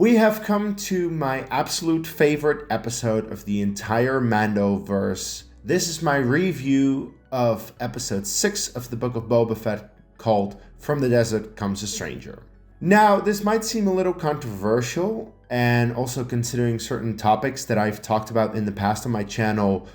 We have come to my absolute favorite episode of the entire Mandoverse. This is my review of episode 6 of the Book of Boba Fett, called From the Desert Comes a Stranger. Now, this might seem a little controversial, and also considering certain topics that I've talked about in the past on my channel,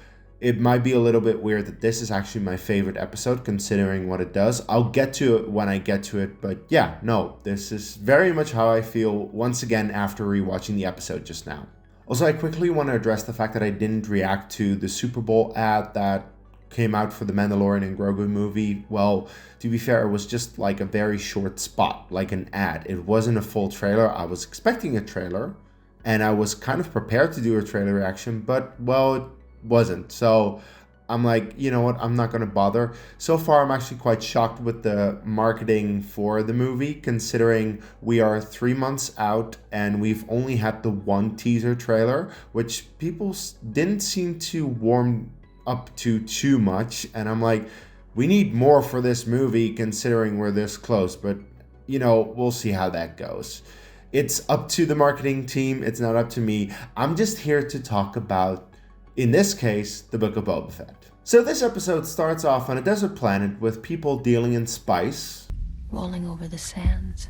it might be a little bit weird that this is actually my favorite episode considering what it does. I'll get to it when I get to it, but yeah, no, this is very much how I feel once again after rewatching the episode just now. Also, I quickly want to address the fact that I didn't react to the Super Bowl ad that came out for the Mandalorian and Grogu movie. Well, to be fair, it was just like a very short spot, like an ad. It wasn't a full trailer. I was expecting a trailer, and I was kind of prepared to do a trailer reaction, but, well, it wasn't. So I'm like, you know what, I'm not going to bother. So far, I'm actually quite shocked with the marketing for the movie, considering we are 3 months out and we've only had the one teaser trailer, which people didn't seem to warm up to too much. And I'm like, we need more for this movie considering we're this close, but you know, we'll see how that goes. It's up to the marketing team. It's not up to me. I'm just here to talk about, in this case, the Book of Boba Fett. So this episode starts off on a desert planet with people dealing in spice. Rolling over the sands,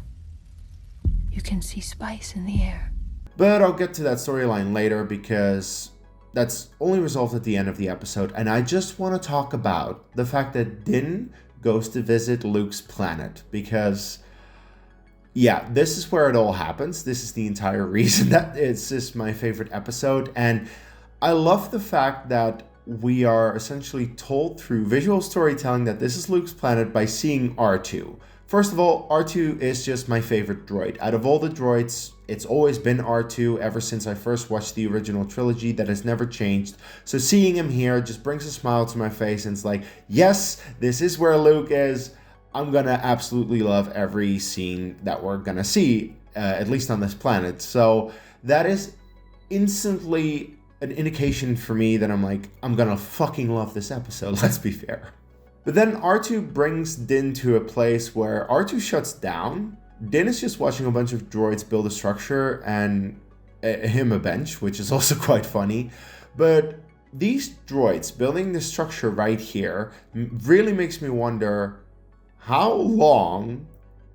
you can see spice in the air. But I'll get to that storyline later because that's only resolved at the end of the episode. And I just want to talk about the fact that Din goes to visit Luke's planet because, yeah, this is where it all happens. This is the entire reason that it's just my favorite episode. And I love the fact that we are essentially told through visual storytelling that this is Luke's planet by seeing R2. First of all, R2 is just my favorite droid. Out of all the droids, it's always been R2 ever since I first watched the original trilogy. That has never changed. So seeing him here just brings a smile to my face, and it's like, yes, this is where Luke is. I'm gonna absolutely love every scene that we're gonna see, at least on this planet. So that is instantly an indication for me that I'm like, I'm gonna fucking love this episode, let's be fair. But then R2 brings Din to a place where R2 shuts down. Din is just watching a bunch of droids build a structure and him a bench, which is also quite funny. But these droids building the structure right here really makes me wonder, how long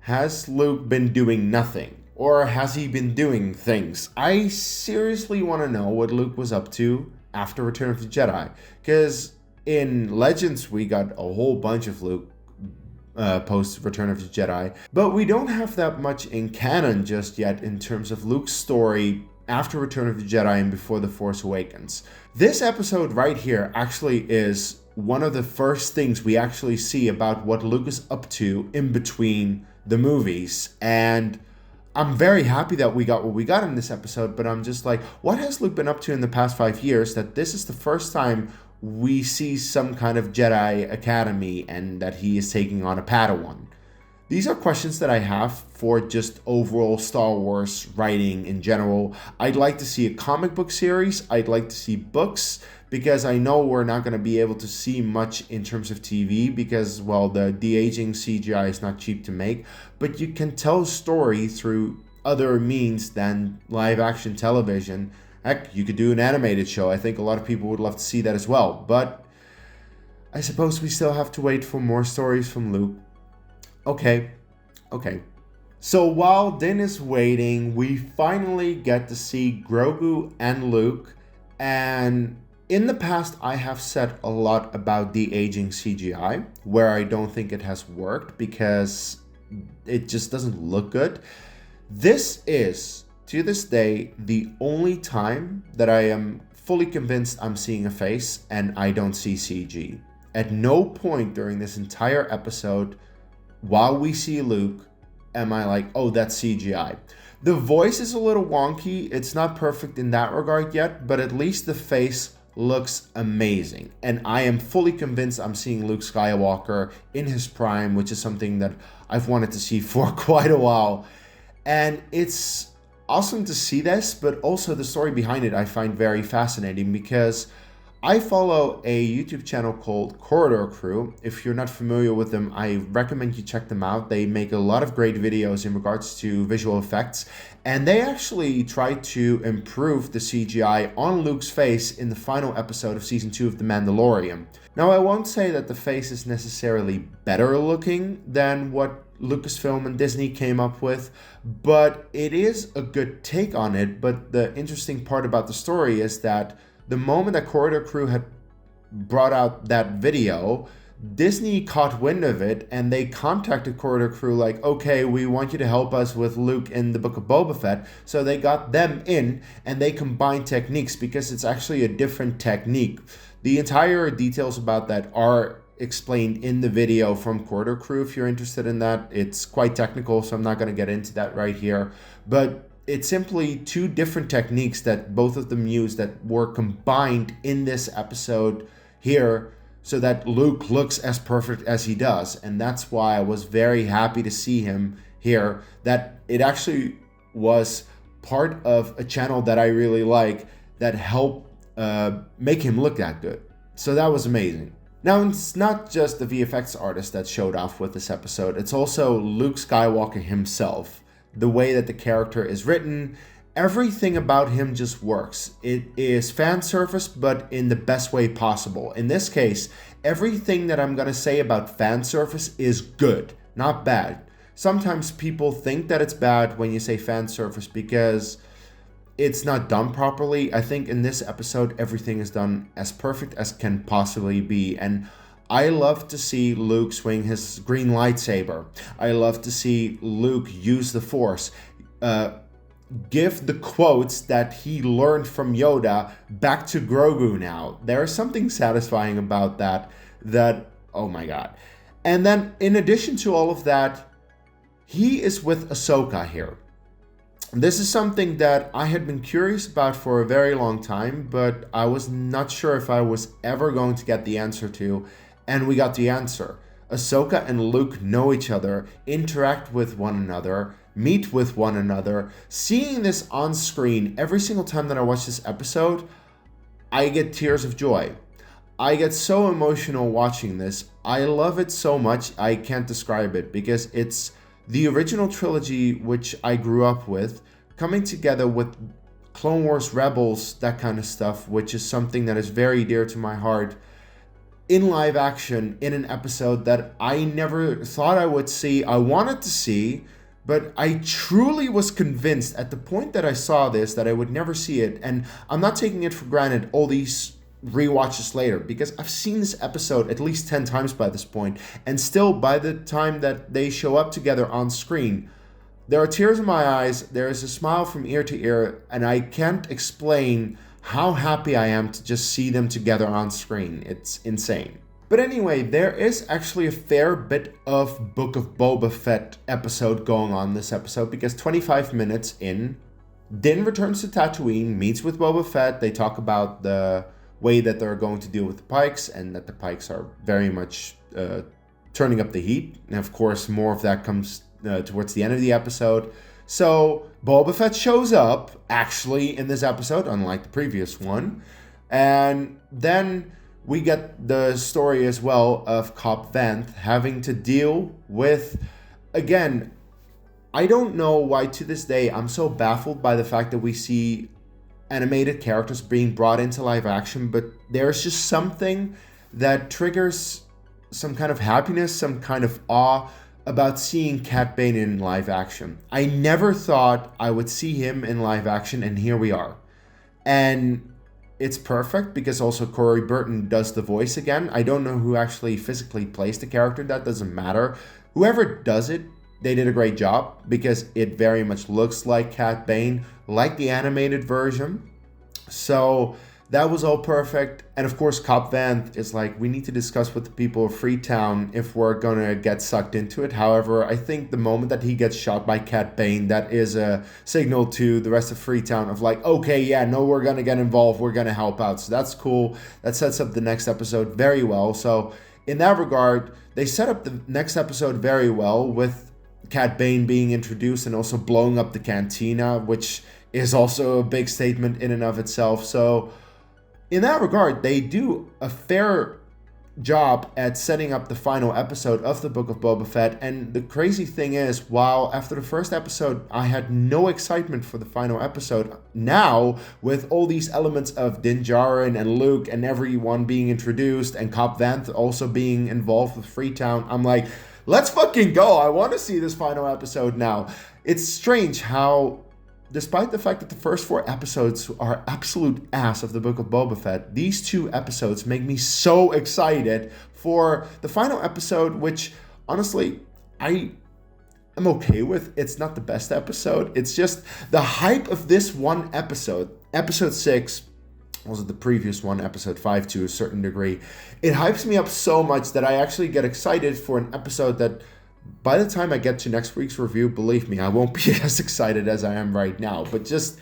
has Luke been doing nothing? Or has he been doing things? I seriously want to know what Luke was up to after Return of the Jedi. Because in Legends, we got a whole bunch of Luke post Return of the Jedi. But we don't have that much in canon just yet in terms of Luke's story after Return of the Jedi and before The Force Awakens. This episode right here actually is one of the first things we actually see about what Luke is up to in between the movies. And I'm very happy that we got what we got in this episode, but I'm just like, what has Luke been up to in the past 5 years that this is the first time we see some kind of Jedi Academy and that he is taking on a Padawan? These are questions that I have for just overall Star Wars writing in general. I'd like to see a comic book series. I'd like to see books, because I know we're not going to be able to see much in terms of TV because, well, the de-aging CGI is not cheap to make, but you can tell story through other means than live action television. Heck, you could do an animated show. I think a lot of people would love to see that as well, but I suppose we still have to wait for more stories from Luke. Okay. So while Din is waiting, we finally get to see Grogu and Luke, and in the past, I have said a lot about de-aging CGI, where I don't think it has worked because it just doesn't look good. This is, to this day, the only time that I am fully convinced I'm seeing a face and I don't see CG. At no point during this entire episode, while we see Luke, am I like, oh, that's CGI. The voice is a little wonky. It's not perfect in that regard yet, but at least the face looks amazing, and I am fully convinced I'm seeing Luke Skywalker in his prime, which is something that I've wanted to see for quite a while. And it's awesome to see this, but also the story behind it I find very fascinating, because I follow a YouTube channel called Corridor Crew. If you're not familiar with them, I recommend you check them out. They make a lot of great videos in regards to visual effects, and they actually try to improve the CGI on Luke's face in the final episode of Season 2 of The Mandalorian. Now, I won't say that the face is necessarily better looking than what Lucasfilm and Disney came up with, but it is a good take on it. But the interesting part about the story is that the moment that Corridor Crew had brought out that video, Disney caught wind of it and they contacted Corridor Crew like, okay, we want you to help us with Luke in the Book of Boba Fett. So they got them in and they combined techniques because it's actually a different technique. The entire details about that are explained in the video from Corridor Crew if you're interested in that. It's quite technical, so I'm not going to get into that right here. But it's simply two different techniques that both of them use that were combined in this episode here so that Luke looks as perfect as he does. And that's why I was very happy to see him here, that it actually was part of a channel that I really like that helped make him look that good. So that was amazing. Now, it's not just the VFX artist that showed off with this episode, it's also Luke Skywalker himself. The way that the character is written, everything about him just works. It is fan service, but in the best way possible. In this case, everything that I'm going to say about fan service is good, not bad. Sometimes people think that it's bad when you say fan service because it's not done properly. I think in this episode, everything is done as perfect as can possibly be. And I love to see Luke swing his green lightsaber. I love to see Luke use the Force. Give the quotes that he learned from Yoda back to Grogu now. There's something satisfying about that, oh my god. And then in addition to all of that, he is with Ahsoka here. This is something that I had been curious about for a very long time, but I was not sure if I was ever going to get the answer to. And we got the answer. Ahsoka and Luke know each other, interact with one another, meet with one another. Seeing this on screen every single time that I watch this episode, I get tears of joy. I get so emotional watching this. I love it so much, I can't describe it because it's the original trilogy which I grew up with, coming together with Clone Wars Rebels, that kind of stuff, which is something that is very dear to my heart, in live action in an episode that I never thought I would see. I wanted to see, but I truly was convinced at the point that I saw this that I would never see it. And I'm not taking it for granted all these rewatches later, because I've seen this episode at least 10 times by this point, and still by the time that they show up together on screen, there are tears in my eyes, there is a smile from ear to ear, and I can't explain how happy I am to just see them together on screen. It's insane. But anyway, there is actually a fair bit of Book of Boba Fett episode going on this episode, because 25 minutes in, Din returns to Tatooine, meets with Boba Fett. They talk about the way that they're going to deal with the Pykes, and that the Pykes are very much turning up the heat. And of course, more of that comes towards the end of the episode. So Boba Fett shows up, actually, in this episode, unlike the previous one. And then we get the story as well of Cobb Vanth having to deal with, again, I don't know why to this day I'm so baffled by the fact that we see animated characters being brought into live action, but there's just something that triggers some kind of happiness, some kind of awe about seeing Cad Bane in live action. I never thought I would see him in live action, and here we are. And it's perfect because also Corey Burton does the voice again. I don't know who actually physically plays the character, that doesn't matter. Whoever does it, they did a great job because it very much looks like Cad Bane, like the animated version. So that was all perfect. And of course, Cobb Vanth is like, we need to discuss with the people of Freetown if we're going to get sucked into it. However, I think the moment that he gets shot by Cad Bane, that is a signal to the rest of Freetown of like, okay, yeah, no, we're going to get involved. We're going to help out. So that's cool. That sets up the next episode very well. So in that regard, they set up the next episode very well with Cad Bane being introduced and also blowing up the cantina, which is also a big statement in and of itself. So in that regard, they do a fair job at setting up the final episode of the Book of Boba Fett. And the crazy thing is, while after the first episode I had no excitement for the final episode, now with all these elements of Din Djarin and Luke and everyone being introduced and Cobb Vanth also being involved with Freetown, I'm like, let's fucking go. I want to see this final episode now. It's strange how, despite the fact that the first 4 episodes are absolute ass of the Book of Boba Fett, these 2 episodes make me so excited for the final episode, which honestly, I am okay with. It's not the best episode. It's just the hype of this one episode, episode 6, also the previous one, episode 5 to a certain degree. It hypes me up so much that I actually get excited for an episode that, by the time I get to next week's review, believe me, I won't be as excited as I am right now. But just,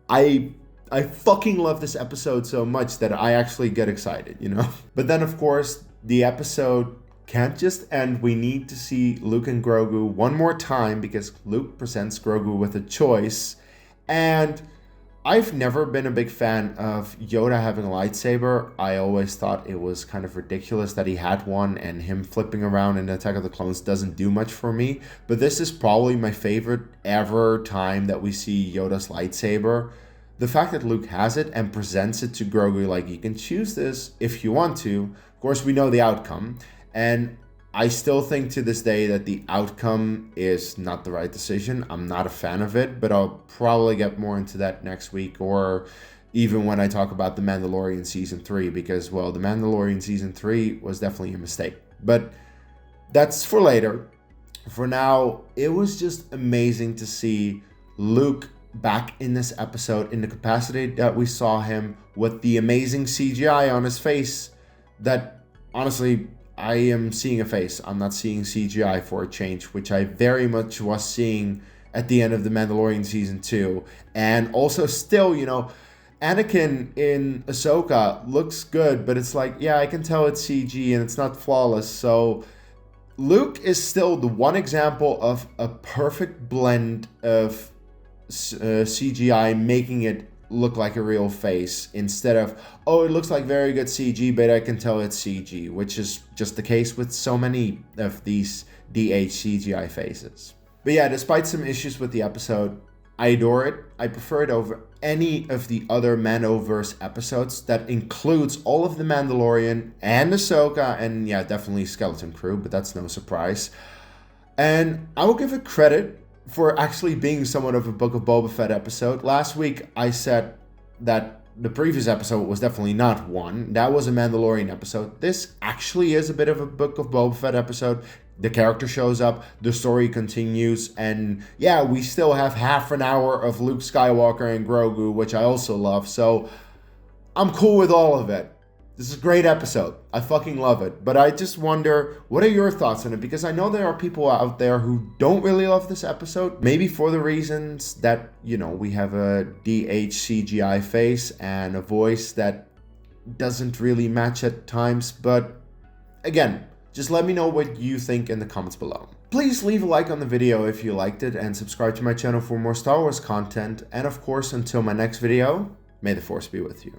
I fucking love this episode so much that I actually get excited, you know? But then, of course, the episode can't just end. We need to see Luke and Grogu one more time because Luke presents Grogu with a choice. And I've never been a big fan of Yoda having a lightsaber. I always thought it was kind of ridiculous that he had one, and him flipping around in Attack of the Clones doesn't do much for me. But this is probably my favorite ever time that we see Yoda's lightsaber. The fact that Luke has it and presents it to Grogu like, you can choose this if you want to. Of course, we know the outcome. And I still think to this day that the outcome is not the right decision. I'm not a fan of it, but I'll probably get more into that next week, or even when I talk about The Mandalorian Season 3, because, well, The Mandalorian Season 3 was definitely a mistake. But that's for later. For now, it was just amazing to see Luke back in this episode in the capacity that we saw him, with the amazing CGI on his face that, honestly, I am seeing a face. I'm not seeing CGI for a change, which I very much was seeing at the end of The Mandalorian Season 2. And also still, you know, Anakin in Ahsoka looks good, but it's like, yeah, I can tell it's CG and it's not flawless. So Luke is still the one example of a perfect blend of CGI making it look like a real face, instead of, oh, it looks like very good CG, but I can tell it's CG, which is just the case with so many of these DH CGI faces. But yeah, despite some issues with the episode, I adore it. I prefer it over any of the other Mandoverse episodes. That includes all of The Mandalorian and Ahsoka, and yeah, definitely Skeleton Crew, but that's no surprise. And I will give it credit for actually being somewhat of a Book of Boba Fett episode. Last week, I said that the previous episode was definitely not one. That was a Mandalorian episode. This actually is a bit of a Book of Boba Fett episode. The character shows up, the story continues, and yeah, we still have half an hour of Luke Skywalker and Grogu, which I also love, so I'm cool with all of it. This is a great episode. I fucking love it. But I just wonder, what are your thoughts on it? Because I know there are people out there who don't really love this episode. Maybe for the reasons that, you know, we have a DH CGI face and a voice that doesn't really match at times. But again, just let me know what you think in the comments below. Please leave a like on the video if you liked it, and subscribe to my channel for more Star Wars content. And of course, until my next video, may the Force be with you.